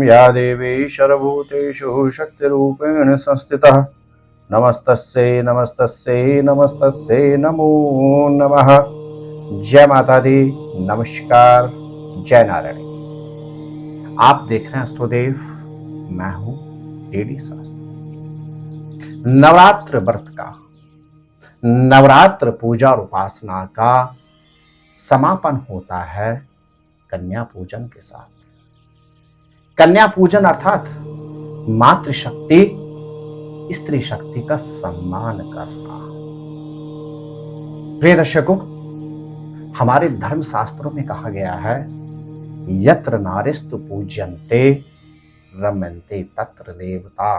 या देवी सर्वभूतेषु शक्तिरूपेण संस्थितः नमस्तस्यै नमस्तस्यै नमस्तस्यै नमो नमः। जय माता दी, नमस्कार, जय नारायण। आप देख रहे हैं एस्ट्रोदेव, मैं हूं डीडी शास्त्री। नवरात्र व्रत का, नवरात्र पूजा और उपासना का समापन होता है कन्या पूजन के साथ। कन्या पूजन अर्थात मातृशक्ति, स्त्री शक्ति का सम्मान करना। प्रिय दर्शकों, हमारे धर्म शास्त्रों में कहा गया है यत्र नारीस्तु पूज्यन्ते रम्यन्ते तत्र देवता।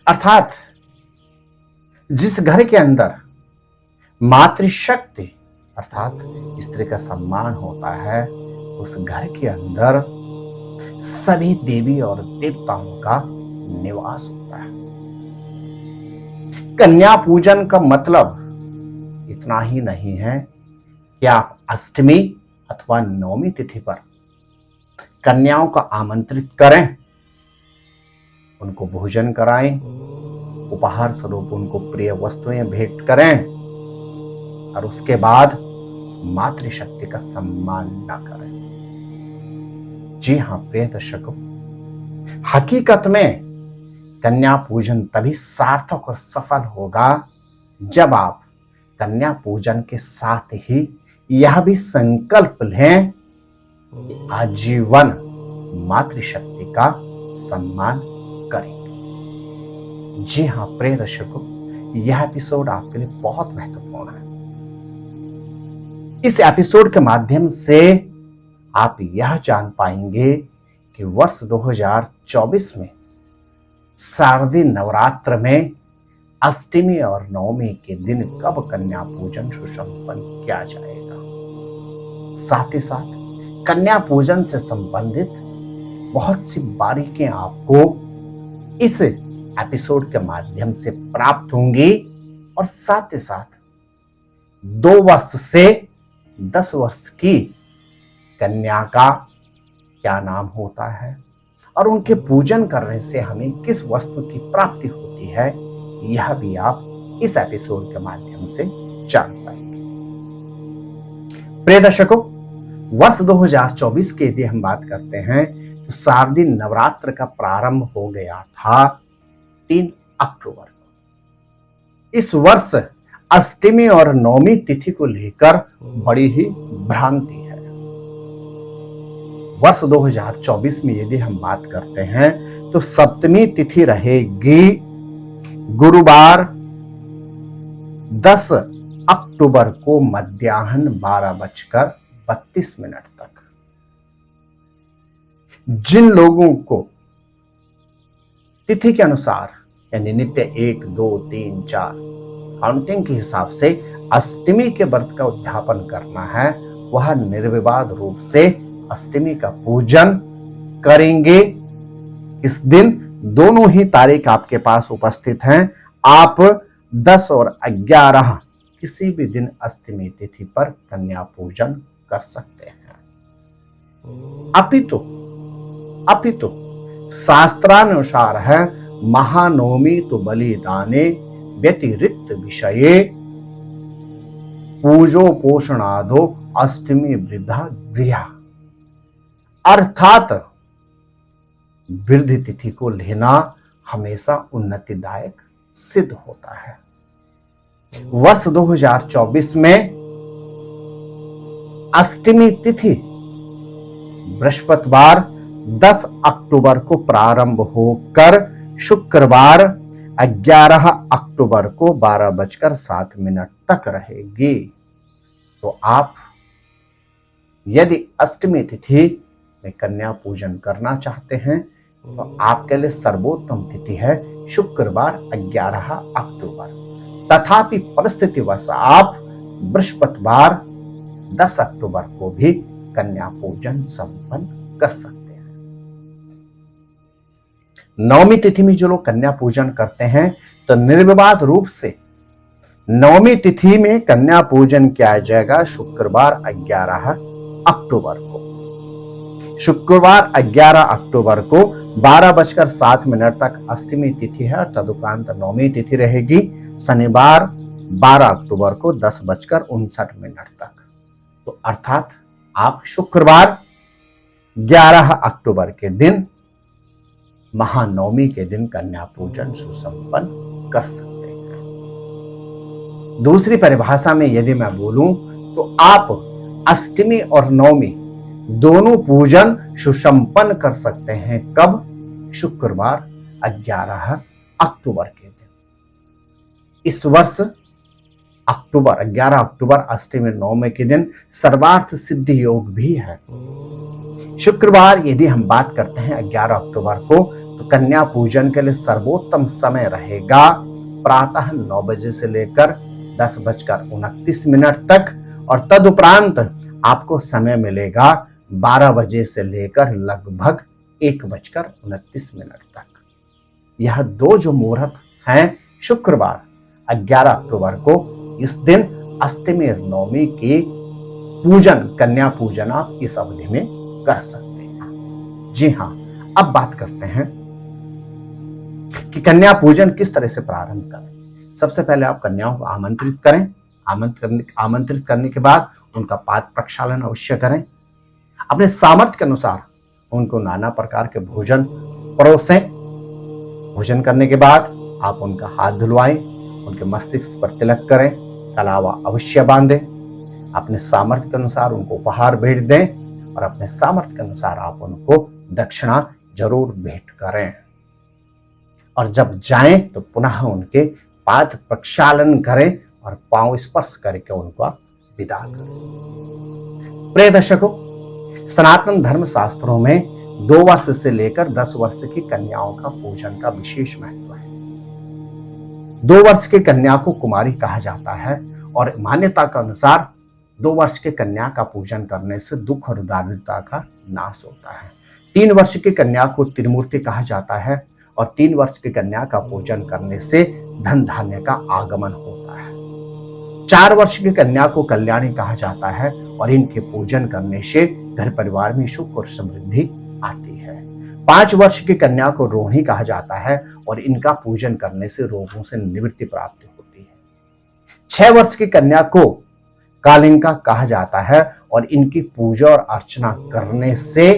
अर्थात जिस घर के अंदर मातृशक्ति अर्थात स्त्री का सम्मान होता है, उस घर के अंदर सभी देवी और देवताओं का निवास होता है। कन्या पूजन का मतलब इतना ही नहीं है कि आप अष्टमी अथवा नवमी तिथि पर कन्याओं का आमंत्रित करें, उनको भोजन कराएं, उपहार स्वरूप उनको प्रिय वस्तुएं भेंट करें और उसके बाद मातृशक्ति का सम्मान न करें। जी हां प्रिय दर्शकों, हकीकत में कन्या पूजन तभी सार्थक और सफल होगा जब आप कन्या पूजन के साथ ही यह भी संकल्प लें कि आजीवन मातृशक्ति का सम्मान करेंगे। जी हां प्रिय दर्शकों, यह एपिसोड आपके लिए बहुत महत्वपूर्ण है। इस एपिसोड के माध्यम से आप यह जान पाएंगे कि वर्ष 2024 में शारदीय नवरात्र में अष्टमी और नवमी के दिन कब कन्या पूजन सुसंपन्न किया जाएगा। साथ ही साथ कन्या पूजन से संबंधित बहुत सी बारीकियां आपको इस एपिसोड के माध्यम से प्राप्त होंगी और साथ ही साथ 2 वर्ष से 10 वर्ष की कन्या का क्या नाम होता है और उनके पूजन करने से हमें किस वस्तु की प्राप्ति होती है, यह भी आप इस एपिसोड के माध्यम से जान पाएंगे। प्रिय दर्शकों, वर्ष 2024 की यदि हम बात करते हैं तो शारदीय नवरात्र का प्रारंभ हो गया था 3 अक्टूबर को। इस वर्ष अष्टमी और नवमी तिथि को लेकर बड़ी ही भ्रांति है। वर्ष 2024 में यदि हम बात करते हैं तो सप्तमी तिथि रहेगी गुरुवार 10 अक्टूबर को मध्याह्न 12:32 तक। जिन लोगों को तिथि के अनुसार यानी नित्य 1, 2, 3, 4 काउंटिंग के हिसाब से अष्टमी के व्रत का उद्यापन करना है, वह निर्विवाद रूप से अष्टमी का पूजन करेंगे। इस दिन दोनों ही तारीख आपके पास उपस्थित हैं। आप 10 और 11 किसी भी दिन अष्टमी तिथि पर कन्या पूजन कर सकते हैं। अपितु शास्त्रानुसार है महानवमी तो बलिदाने व्यतिरिक्त विषये पूजो पोषणादो अष्टमी वृद्धा गृहा। अर्थात वृद्धि तिथि को लेना हमेशा उन्नतिदायक सिद्ध होता है। वर्ष 2024 में अष्टमी तिथि बृहस्पतिवार 10 अक्टूबर को प्रारंभ होकर शुक्रवार 11 अक्टूबर को 12:07 तक रहेगी। तो आप यदि अष्टमी तिथि में कन्या पूजन करना चाहते हैं तो आपके लिए सर्वोत्तम तिथि है शुक्रवार 11 अक्टूबर। तथापि परिस्थितिवश आप बृहस्पतिवार 10 अक्टूबर को भी कन्या पूजन संपन्न कर सकते हैं। नवमी तिथि में जो लोग कन्या पूजन करते हैं तो निर्विवाद रूप से नवमी तिथि में कन्या पूजन किया जाएगा शुक्रवार 11 अक्टूबर को। शुक्रवार 11 अक्टूबर को 12:07 तक अष्टमी तिथि है, तदुपरांत नवमी तिथि रहेगी। शनिवार 12 अक्टूबर को 10:59 तक। तो अर्थात आप शुक्रवार 11 अक्टूबर के दिन, महानवमी के दिन कन्या पूजन सुसंपन्न कर सकते हैं। दूसरी परिभाषा में यदि मैं बोलूं तो आप अष्टमी और नवमी दोनों पूजन सुसंपन्न कर सकते हैं। कब? शुक्रवार 11 अक्टूबर के दिन। इस वर्ष 11 अक्टूबर अष्टमी नवमी के दिन सर्वार्थ सिद्धि योग भी है। शुक्रवार यदि हम बात करते हैं 11 अक्टूबर को, तो कन्या पूजन के लिए सर्वोत्तम समय रहेगा प्रातः 9 बजे से लेकर 10:29 तक, और तदुपरांत आपको समय मिलेगा 12 बजे से लेकर लगभग 1:29 तक। यह दो जो मुहूर्त हैं शुक्रवार 11 अक्टूबर को, इस दिन अष्टमी और नवमी की पूजन, कन्या पूजन आप इस अवधि में कर सकते हैं। जी हाँ, अब बात करते हैं कि कन्या पूजन किस तरह से प्रारंभ करें। सबसे पहले आप कन्याओं को आमंत्रित करें। आमंत्रित करने के बाद उनका पाद प्रक्षालन अवश्य करें। अपने सामर्थ्य के अनुसार उनको नाना प्रकार के भोजन परोसें। भोजन करने के बाद आप उनका हाथ धुलवाएं, उनके मस्तिष्क पर तिलक करें, कलावा अवश्य बांधें। अपने सामर्थ्य के अनुसार उनको उपहार भेंट दें, और अपने सामर्थ्य के अनुसार आप उनको दक्षिणा जरूर भेंट करें। और जब जाएं तो पुनः उनके पाद प्रक्षालन करें और पांव स्पर्श करके उनको विदा करें। प्रिय दर्शकों, सनातन धर्म शास्त्रों में 2 वर्ष से लेकर 10 वर्ष की कन्याओं का पूजन का विशेष महत्व है। 2 वर्ष की कन्या को कुमारी कहा जाता है, और मान्यता के अनुसार 2 वर्ष की कन्या का पूजन करने से दुख और दारिद्रता का नाश होता है। 3 वर्ष की कन्या को त्रिमूर्ति कहा जाता है, और 3 वर्ष की कन्या का पूजन करने से धन धान्य का आगमन होता है। 4 वर्ष की कन्या को कल्याणी कहा जाता है, और इनके पूजन करने से घर परिवार में सुख और समृद्धि आती है। 5 वर्ष की कन्या को रोहिणी कहा जाता है, और इनका पूजन करने से रोगों से निवृत्ति प्राप्त होती है। 6 वर्ष की कन्या को कालिंका कहा जाता है, और इनकी पूजा और अर्चना करने से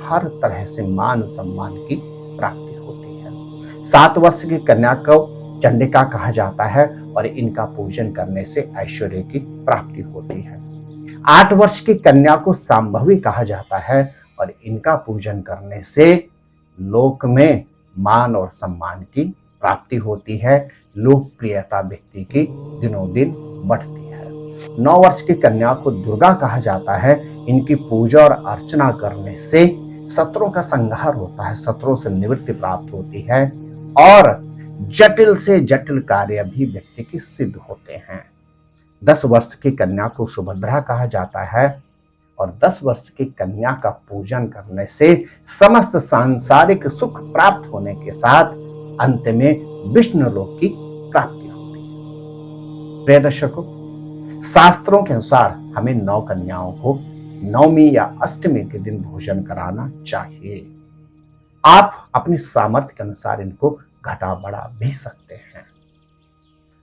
हर तरह से मान सम्मान की प्राप्ति होती है। 7 वर्ष की कन्या को चंडिका कहा जाता है, और इनका पूजन करने से ऐश्वर्य की प्राप्ति होती है। 8 वर्ष की कन्या को सांभवी कहा जाता है, और इनका पूजन करने से लोक में मान और सम्मान की प्राप्ति होती है। लोकप्रियता व्यक्ति की दिनों दिन बढ़ती है। 9 वर्ष की कन्या को दुर्गा कहा जाता है। इनकी पूजा और अर्चना करने से शत्रुओं का संहार होता है, शत्रुओं से निवृत्ति प्राप्त होती है, और जटिल से जटिल कार्य भी व्यक्ति की सिद्ध होते हैं। 10 वर्ष की कन्या को सुभद्रा कहा जाता है, और 10 वर्ष की कन्या का पूजन करने से समस्त सांसारिक सुख प्राप्त होने के साथ अंत में विष्णु लोक की प्राप्ति होती है। प्रिय दर्शकों, शास्त्रों के अनुसार हमें 9 कन्याओं को नवमी या अष्टमी के दिन भोजन कराना चाहिए। आप अपनी सामर्थ्य के अनुसार इनको घटा बढ़ा भी सकते हैं।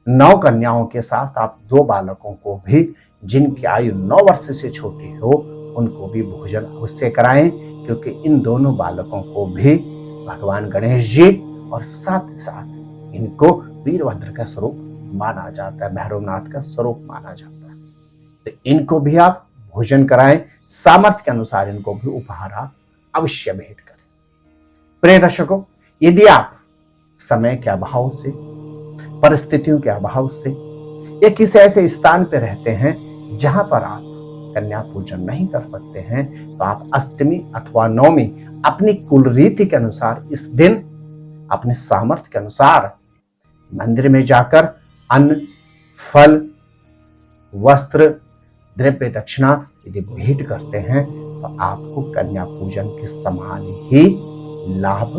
9 कन्याओं के साथ आप 2 बालकों को भी, जिनकी आयु 9 वर्ष से छोटी हो, उनको भी भोजन अवश्य कराएं, क्योंकि इन दोनों बालकों को भी भगवान गणेश जी और साथ साथ इनको वीरभद्र का स्वरूप माना जाता है, भैरवनाथ का स्वरूप माना जाता है। तो इनको भी आप भोजन कराएं, सामर्थ्य के अनुसार इनको भी उपहार आप अवश्य भेंट करें। प्रिय दर्शकों, यदि आप समय के अभाव से, परिस्थितियों के अभाव से, या किसी ऐसे स्थान पर रहते हैं जहां पर आप कन्या पूजन नहीं कर सकते हैं, तो आप अष्टमी अथवा नवमी अपनी कुल रीति के अनुसार इस दिन अपने सामर्थ्य के अनुसार मंदिर में जाकर अन्न, फल, वस्त्र, द्रव्य दक्षिणा यदि भेंट करते हैं, तो आपको कन्या पूजन के समान ही लाभ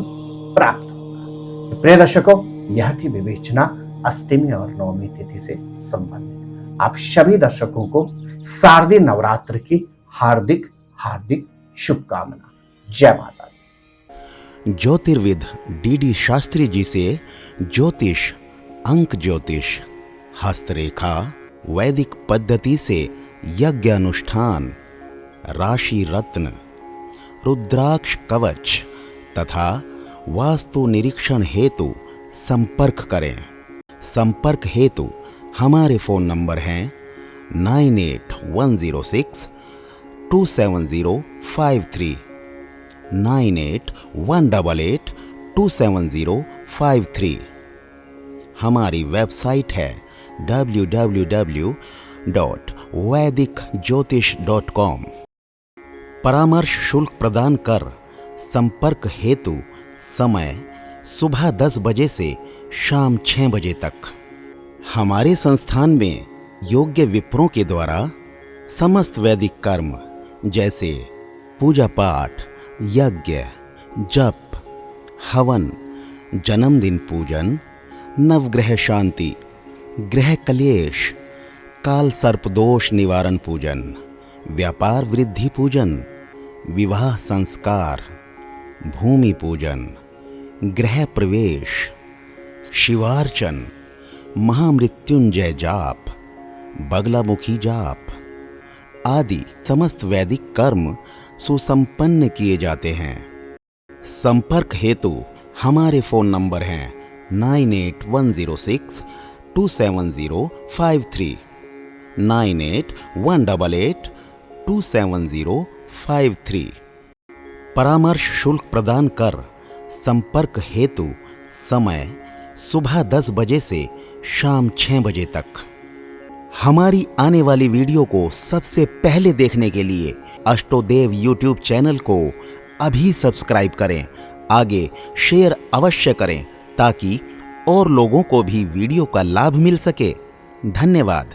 प्राप्त होगा। तो प्रिय दर्शकों, यह थी विवेचना अष्टमी और नवमी तिथि से संबंधित। आप सभी दर्शकों को शारदीय नवरात्र की हार्दिक हार्दिक शुभकामना। जय माता दी। ज्योतिर्विद डीडी शास्त्री जी से ज्योतिष, अंक ज्योतिष, हस्तरेखा, वैदिक पद्धति से यज्ञ अनुष्ठान, राशि रत्न, रुद्राक्ष कवच तथा वास्तु निरीक्षण हेतु संपर्क करें। संपर्क हेतु हमारे फोन नंबर हैं 9810627053, 9818827053। हमारी वेबसाइट है www.vedicjyotish.com। परामर्श शुल्क प्रदान कर संपर्क हेतु समय सुबह 10 बजे से शाम 6 बजे तक। हमारे संस्थान में योग्य विप्रों के द्वारा समस्त वैदिक कर्म जैसे पूजा पाठ, यज्ञ, जप, हवन, जन्मदिन पूजन, नवग्रह शांति, ग्रह कलेश, काल सर्प दोष निवारण पूजन, व्यापार वृद्धि पूजन, विवाह संस्कार, भूमि पूजन, गृह प्रवेश, शिवार्चन, महामृत्युंजय जाप, बगलामुखी जाप आदि समस्त वैदिक कर्म सुसंपन्न किए जाते हैं। संपर्क हेतु हमारे फोन नंबर हैं 9810627053, 9818827053। परामर्श शुल्क प्रदान कर संपर्क हेतु समय सुबह 10 बजे से शाम 6 बजे तक। हमारी आने वाली वीडियो को सबसे पहले देखने के लिए अष्टोदेव यूट्यूब चैनल को अभी सब्सक्राइब करें। आगे शेयर अवश्य करें ताकि और लोगों को भी वीडियो का लाभ मिल सके। धन्यवाद।